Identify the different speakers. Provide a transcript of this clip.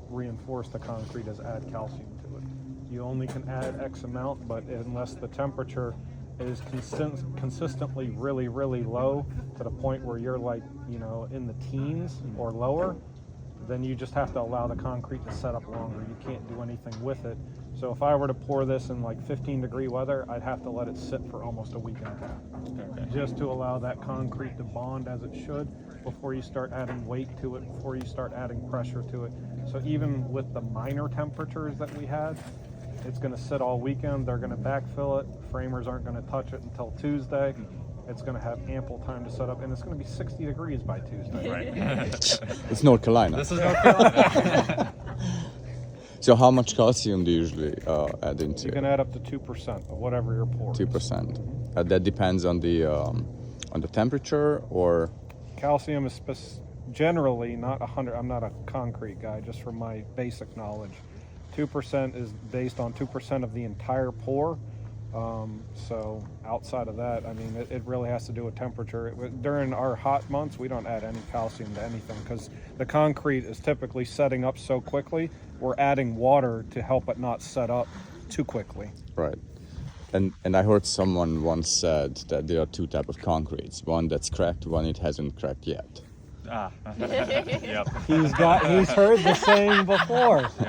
Speaker 1: reinforce the concrete is add calcium to it. You only can add X amount, but unless the temperature is consistently really, really low to the point where you're like, you know, in the teens or lower, then you just have to allow the concrete to set up longer. You can't do anything with it. So if I were to pour this in like 15-degree weather, I'd have to let it sit for almost a week and a half, just to allow that concrete to bond as it should before you start adding weight to it, before you start adding pressure to it. So even with the minor temperatures that we had, it's going to sit all weekend. They're going to backfill it. Framers aren't going to touch it until Tuesday. It's going to have ample time to set up, and it's going to be 60 degrees by Tuesday.
Speaker 2: Right.
Speaker 3: It's North Carolina.
Speaker 2: This is North Carolina.
Speaker 3: So how much calcium do you usually add into
Speaker 1: You
Speaker 3: it?
Speaker 1: can add up to 2% of whatever your pour is.
Speaker 3: 2%. That depends on the temperature, or
Speaker 1: Calcium is generally not 100. I'm not a concrete guy, just from my basic knowledge. 2% is based on 2% of the entire pour. So outside of that, I mean, it really has to do with temperature. During our hot months, we don't add any calcium to anything because the concrete is typically setting up so quickly. We're adding water to help it not set up too quickly.
Speaker 3: right? And I heard someone once said that there are two types of concretes: one that's cracked, one it hasn't cracked yet.
Speaker 2: Yep.
Speaker 1: He's heard the saying before.
Speaker 2: Yep.